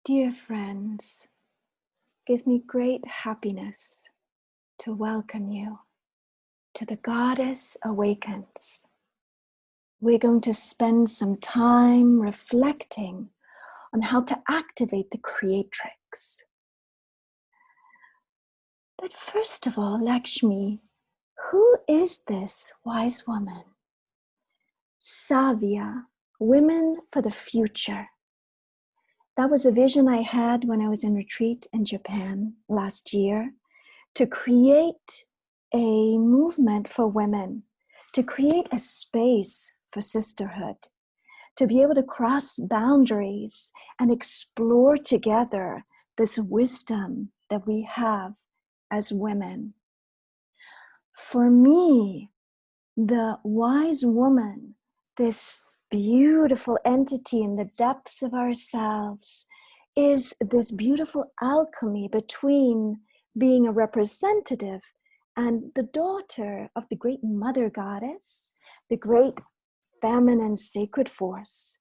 Dear friends, it gives me great happiness to welcome you to the Goddess Awakens. We're going to spend some time reflecting on how to activate the creatrix. But first of all, Lakshmi, who is this wise woman? Savia, Women for the Future. That was a vision I had when I was in retreat in Japan last year, to create a movement for women, to create a space for sisterhood, to be able to cross boundaries and explore together this wisdom that we have as women. For me, the wise woman, this beautiful entity in the depths of ourselves, is this beautiful alchemy between being a representative and the daughter of the great mother goddess, the great feminine sacred force.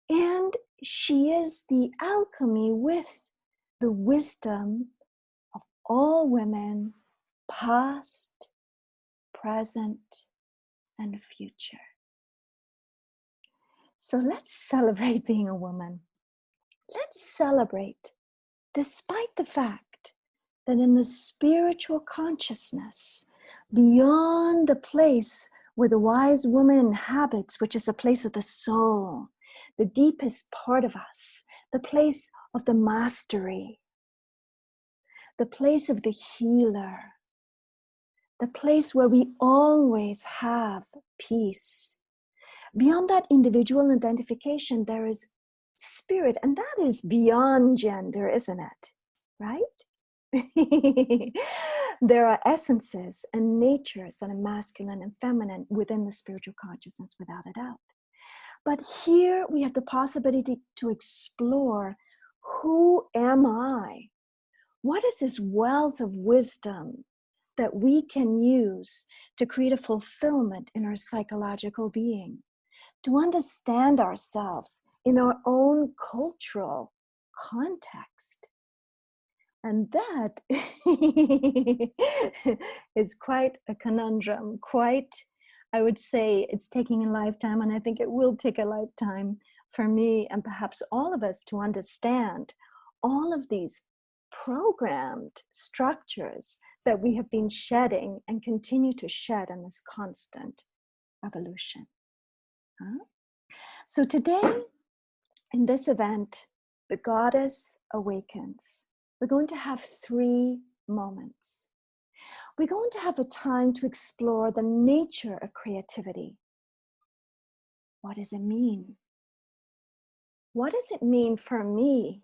And she is the alchemy with the wisdom of all women, past, present, and future. So let's celebrate being a woman. Let's celebrate, despite the fact that in the spiritual consciousness, beyond the place where the wise woman inhabits, which is a place of the soul, the deepest part of us, the place of the mastery, the place of the healer, the place where we always have peace. Beyond that individual identification, there is spirit, and that is beyond gender, isn't it? Right? There are essences and natures that are masculine and feminine within the spiritual consciousness, without a doubt. But here we have the possibility to explore, who am I? What is this wealth of wisdom that we can use to create a fulfillment in our psychological being, to understand ourselves in our own cultural context? And that is quite a conundrum, I would say it's taking a lifetime, and I think it will take a lifetime for me and perhaps all of us to understand all of these programmed structures that we have been shedding and continue to shed in this constant evolution. So today, in this event, the Goddess Awakens, we're going to have 3 moments. We're going to have a time to explore the nature of creativity. What does it mean? What does it mean for me?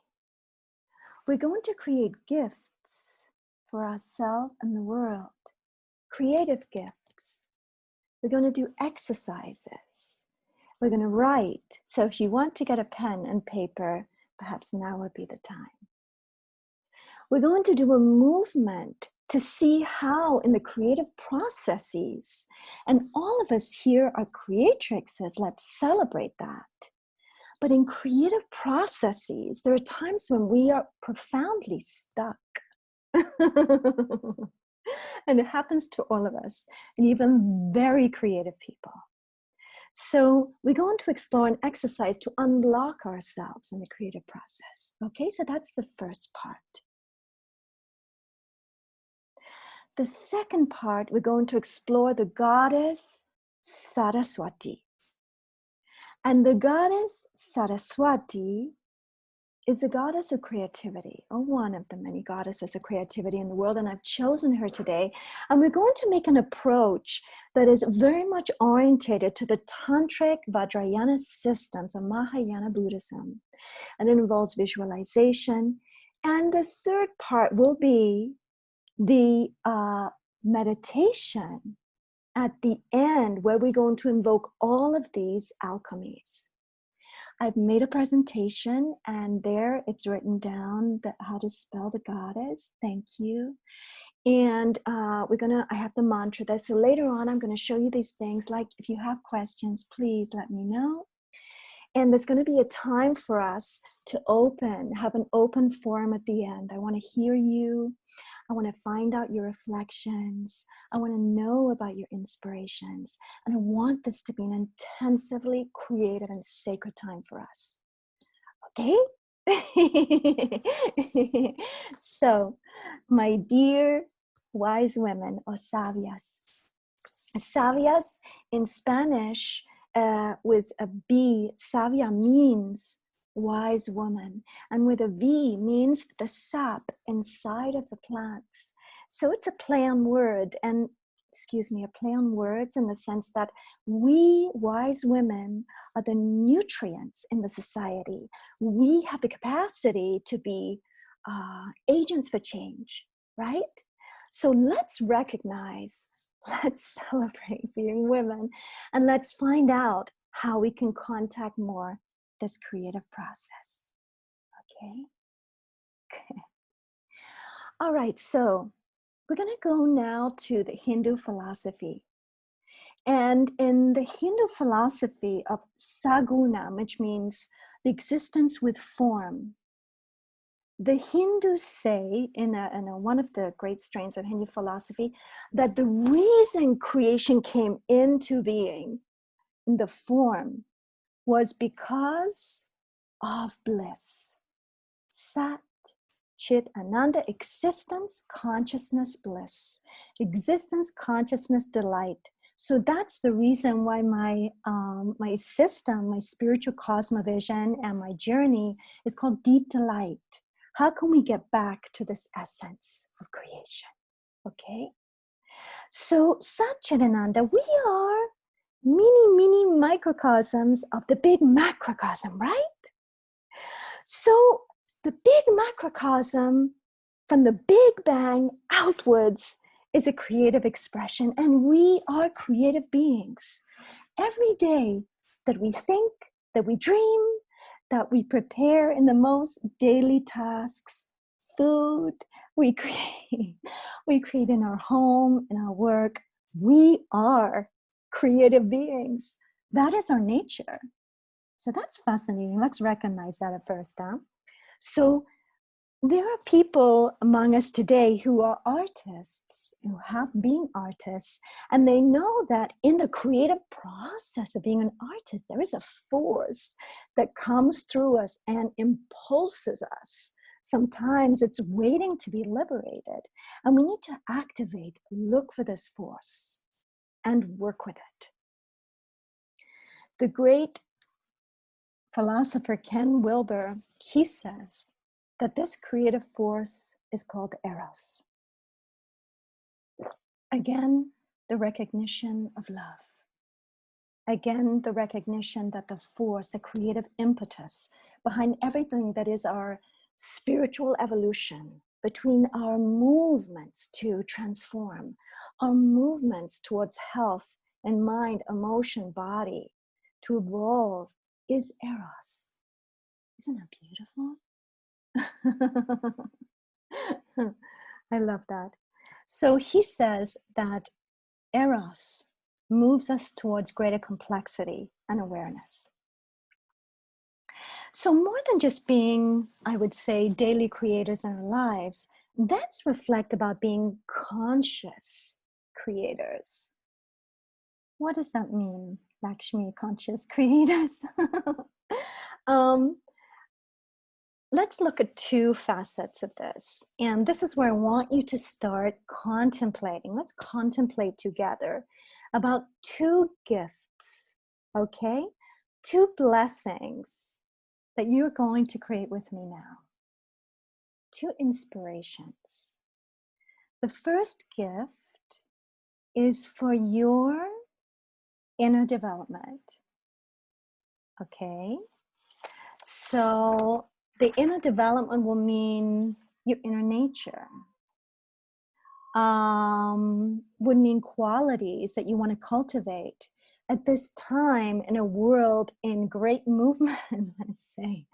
We're going to create gifts for ourselves and the world, creative gifts. We're going to do exercises. We're going to write. So if you want to get a pen and paper, perhaps now would be the time. We're going to do a movement to see how in the creative processes, and all of us here are creatrixes, let's celebrate that. But in creative processes, there are times when we are profoundly stuck. And it happens to all of us, and even very creative people. So we're going to explore an exercise to unblock ourselves in the creative process. Okay, so that's the first part. The second part, we're going to explore the goddess Saraswati. And the goddess Saraswati is the goddess of creativity, or one of the many goddesses of creativity in the world, and I've chosen her today. And we're going to make an approach that is very much orientated to the Tantric Vajrayana systems of Mahayana Buddhism. And it involves visualization. And the third part will be the meditation at the end, where we're going to invoke all of these alchemies. I've made a presentation, and there it's written down how to spell the goddess. Thank you. And I have the mantra there. So later on, I'm going to show you these things. Like, if you have questions, please let me know. And there's going to be a time for us to have an open forum at the end. I want to hear you. I want to find out your reflections. I want to know about your inspirations. And I want this to be an intensively creative and sacred time for us. Okay? So, my dear wise women, or Savias. Savias in Spanish, with a B, Savia means wise woman, and with a V means the sap inside of the plants. So it's a play on word, and a play on words in the sense that we wise women are the nutrients in the society. We have the capacity to be agents for change, right? So let's recognize, let's celebrate being women, and let's find out how we can contact more this creative process. Okay? All right, so we're going to go now to the Hindu philosophy. And in the Hindu philosophy of saguna, which means the existence with form, the Hindus say in one of the great strains of Hindu philosophy that the reason creation came into being in the form was because of bliss. Sat, Chit, Ananda, existence, consciousness, bliss. Existence, consciousness, delight. So that's the reason why my system, my spiritual cosmovision, and my journey is called Deep Delight. How can we get back to this essence of creation? Okay? So, Satchidananda, we are mini microcosms of the big macrocosm, right? So, the big macrocosm from the Big Bang outwards is a creative expression, and we are creative beings. Every day that we think, that we dream, that we prepare in the most daily tasks, food, we create in our home, in our work. We are creative beings. That is our nature. So that's fascinating. Let's recognize that at first. So there are people among us today who are artists, who have been artists, and they know that in the creative process of being an artist, there is a force that comes through us and impulses us. Sometimes it's waiting to be liberated, and we need to activate, look for this force, and work with it. The great philosopher Ken Wilber, he says that this creative force is called Eros. Again, the recognition of love. Again, the recognition that the force, the creative impetus behind everything that is our spiritual evolution, between our movements to transform, our movements towards health and mind, emotion, body, to evolve, is Eros. Isn't that beautiful? I love that. So he says that Eros moves us towards greater complexity and awareness. So more than just being, I would say, daily creators in our lives, let's reflect about being conscious creators. What does that mean, Lakshmi, conscious creators? Let's look at two facets of this. And this is where I want you to start contemplating. Let's contemplate together about two gifts, okay? Two blessings that you're going to create with me now. Two inspirations. The first gift is for your inner development, okay? So the inner development will mean your inner nature. Would mean qualities that you want to cultivate at this time in a world in great movement, let's say,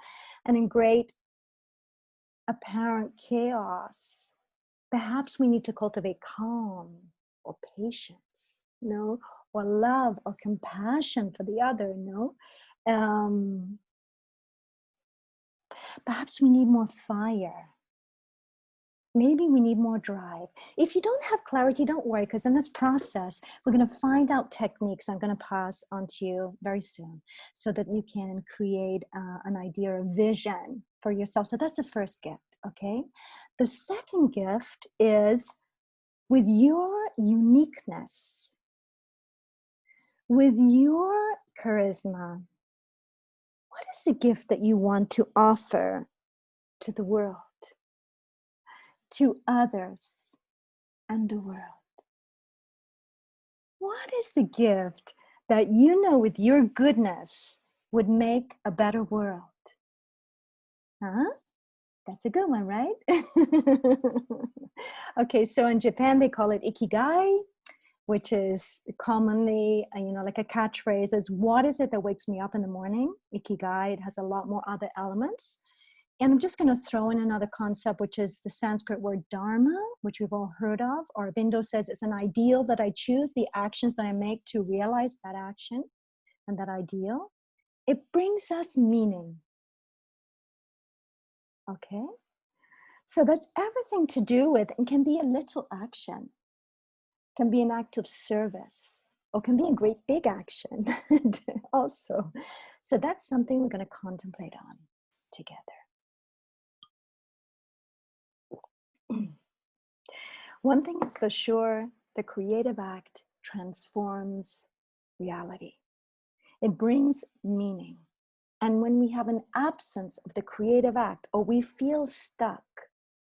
and in great apparent chaos. Perhaps we need to cultivate calm or patience, or love or compassion for the other, Um, Perhaps we need more fire. Maybe we need more drive. If you don't have clarity, don't worry, because in this process, we're going to find out techniques I'm going to pass on to you very soon so that you can create an idea, a vision for yourself. So that's the first gift, okay? The second gift is with your uniqueness, with your charisma, what is the gift that you want to offer to the world, to others, and the world? What is the gift that you know with your goodness would make a better world? Huh? That's a good one, right? Okay, so in Japan, they call it ikigai, which is commonly, like a catchphrase is, what is it that wakes me up in the morning? Ikigai, it has a lot more other elements. And I'm just going to throw in another concept, which is the Sanskrit word dharma, which we've all heard of. Or Aurobindo says it's an ideal that I choose, the actions that I make to realize that action and that ideal. It brings us meaning. Okay? So that's everything to do with, and can be a little action, can be an act of service, or can be a great big action also. So that's something we're going to contemplate on together. One thing is for sure, the creative act transforms reality. It brings meaning. And when we have an absence of the creative act, or we feel stuck,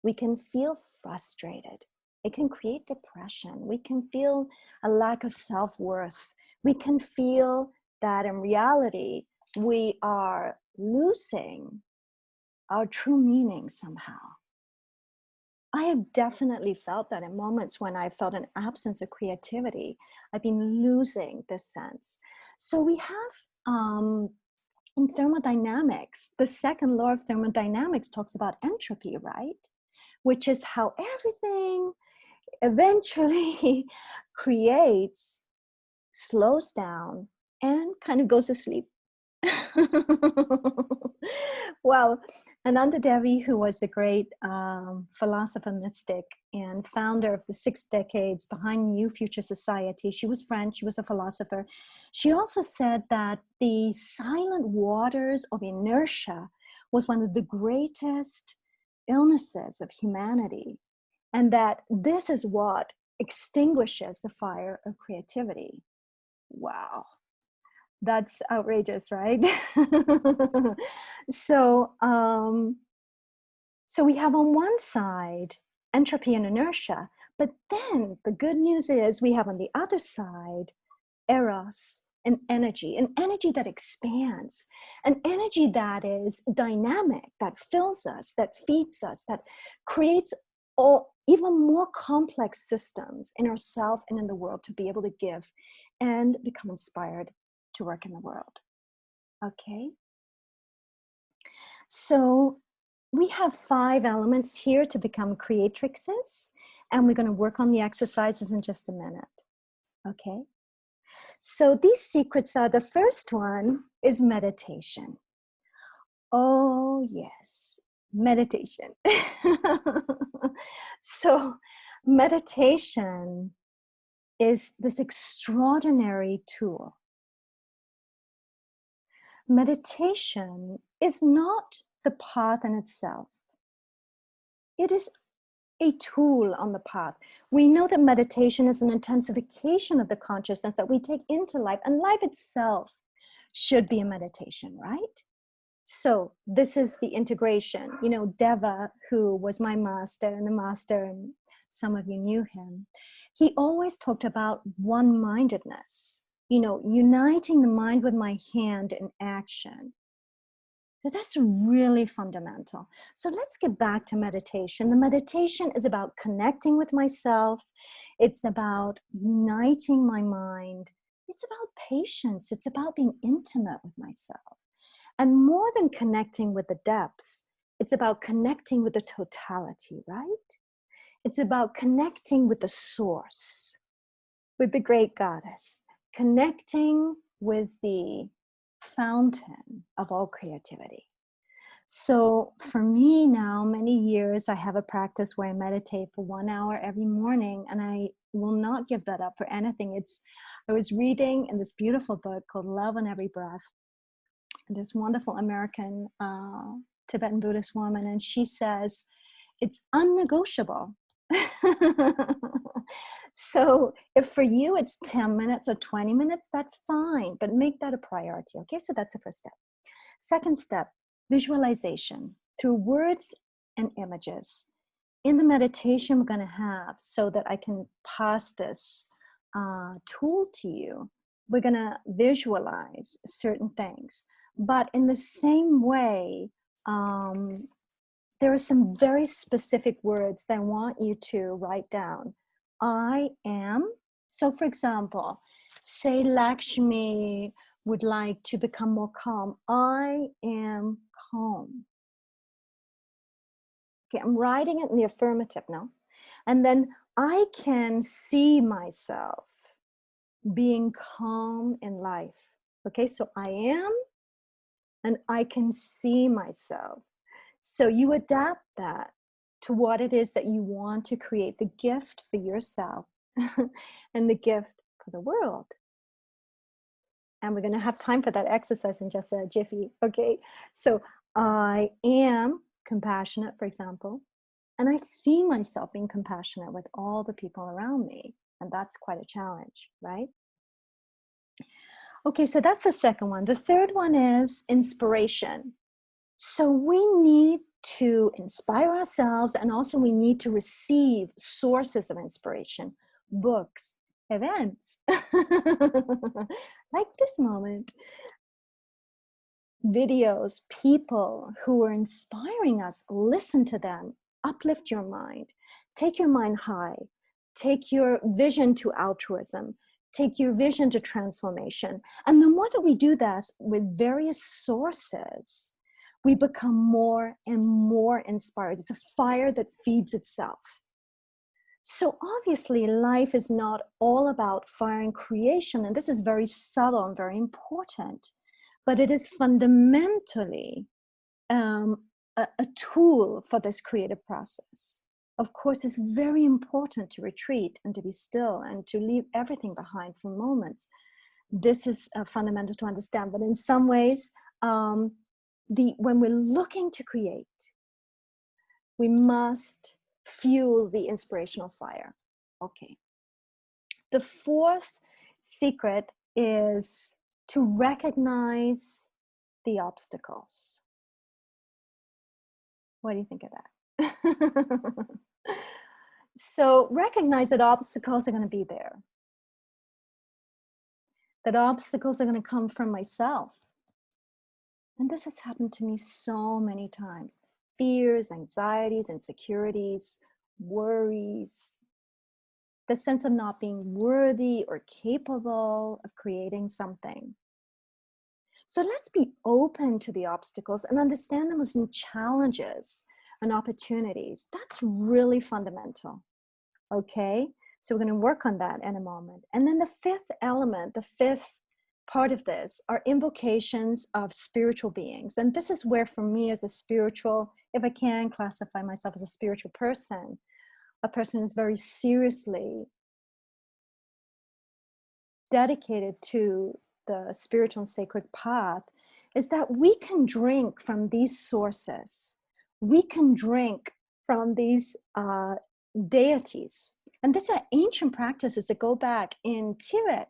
we can feel frustrated. It can create depression. We can feel a lack of self-worth. We can feel that in reality, we are losing our true meaning somehow. I have definitely felt that in moments when I felt an absence of creativity. I've been losing this sense. So we have, in thermodynamics, the second law of thermodynamics talks about entropy, right? Which is how everything eventually creates, slows down, and kind of goes to sleep. Well, Ananda Devi, who was the great philosopher mystic and founder of the 6 decades behind New Future Society, she was French, she was a philosopher. She also said that the silent waters of inertia was one of the greatest illnesses of humanity, and that this is what extinguishes the fire of creativity. Wow. That's outrageous, right? So, so we have on one side entropy and inertia, but then the good news is we have on the other side eros, an energy that expands, an energy that is dynamic, that fills us, that feeds us, that creates even more complex systems in ourselves and in the world to be able to give and become inspired to work in the world. Okay, so we have 5 elements here to become creatrixes, and we're going to work on the exercises in just a minute. Okay, so these secrets are, the first one is meditation. Oh yes, meditation. So meditation is this extraordinary tool. Meditation is not the path in itself. It is a tool on the path. We know that meditation is an intensification of the consciousness that we take into life, and life itself should be a meditation, right? So this is the integration. Deva, who was my master, and some of you knew him, he always talked about one-mindedness, uniting the mind with my hand in action. So that's really fundamental. So let's get back to meditation. The meditation is about connecting with myself. It's about uniting my mind. It's about patience. It's about being intimate with myself. And more than connecting with the depths, it's about connecting with the totality, right? It's about connecting with the source, with the great goddess, connecting with the fountain of all creativity. So for me now, many years, I have a practice where I meditate for 1 hour every morning, and I will not give that up for anything. I was reading in this beautiful book called Love on Every Breath, this wonderful American Tibetan Buddhist woman, and she says, it's unnegotiable. So if for you it's 10 minutes or 20 minutes, that's fine, but make that a priority. Okay, so that's the first step. Second step, visualization through words and images. In the meditation we're going to have, so that I can pass this tool to you, we're going to visualize certain things. But in the same way, there are some very specific words that I want you to write down. I am. So for example, say Lakshmi would like to become more calm. I am calm. Okay, I'm writing it in the affirmative now. And then I can see myself being calm in life. Okay, so I am, and I can see myself. So you adapt that to what it is that you want to create, the gift for yourself and the gift for the world. And we're going to have time for that exercise in just a jiffy. Okay, so I am compassionate, for example, and I see myself being compassionate with all the people around me. And that's quite a challenge, right? Okay, so that's the second one. The third one is inspiration. So we need to inspire ourselves, and also we need to receive sources of inspiration, books, events, like this moment, videos, people who are inspiring us. Listen to them, uplift your mind, take your mind high, take your vision to altruism, take your vision to transformation. And the more that we do this with various sources, we become more and more inspired. It's a fire that feeds itself. So obviously life is not all about fire and creation, and this is very subtle and very important, but it is fundamentally a tool for this creative process. Of course, it's very important to retreat and to be still and to leave everything behind for moments. This is fundamental to understand, but in some ways, when we're looking to create, we must fuel the inspirational fire. Okay. The fourth secret is to recognize the obstacles. What do you think of that? So recognize that obstacles are going to be there. That obstacles are going to come from myself. And this has happened to me so many times. Fears, anxieties, insecurities, worries, the sense of not being worthy or capable of creating something. So let's be open to the obstacles and understand them as some challenges and opportunities. That's really fundamental. Okay, so we're going to work on that in a moment. And then the fifth element, the fifth part of this, are invocations of spiritual beings. And this is where, for me, as a spiritual, if I can classify myself as a spiritual person, a person who's very seriously dedicated to the spiritual and sacred path, is that we can drink from these sources. We can drink from these deities. And these are ancient practices that go back in Tibet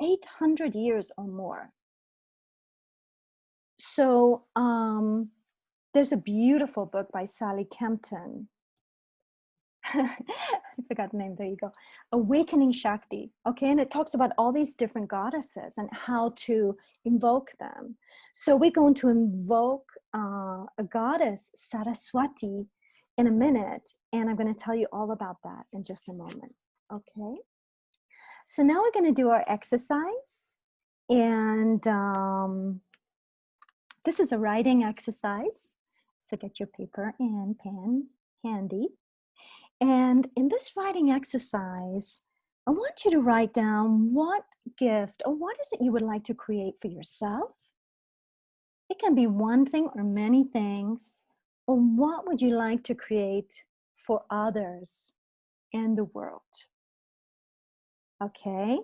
800 years or more. So there's a beautiful book by Sally Kempton. I forgot the name, there you go. Awakening Shakti, okay? And it talks about all these different goddesses and how to invoke them. So we're going to invoke a goddess, Saraswati, in a minute, and I'm going to tell you all about that in just a moment, okay? So now we're going to do our exercise, and this is a writing exercise, so get your paper and pen handy. And in this writing exercise, I want you to write down what gift or what is it you would like to create for yourself. It can be one thing or many things. Or what would you like to create for others and the world? Okay?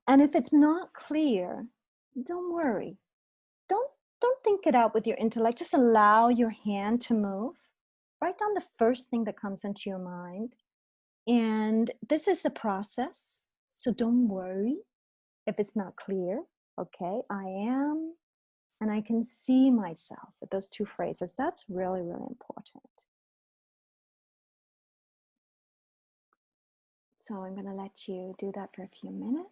And if it's not clear, don't worry. Don't think it out with your intellect. Just allow your hand to move. Write down the first thing that comes into your mind. And this is a process. So don't worry if it's not clear. Okay, I am, and I can see myself with those two phrases. That's really, really important. So I'm going to let you do that for a few minutes.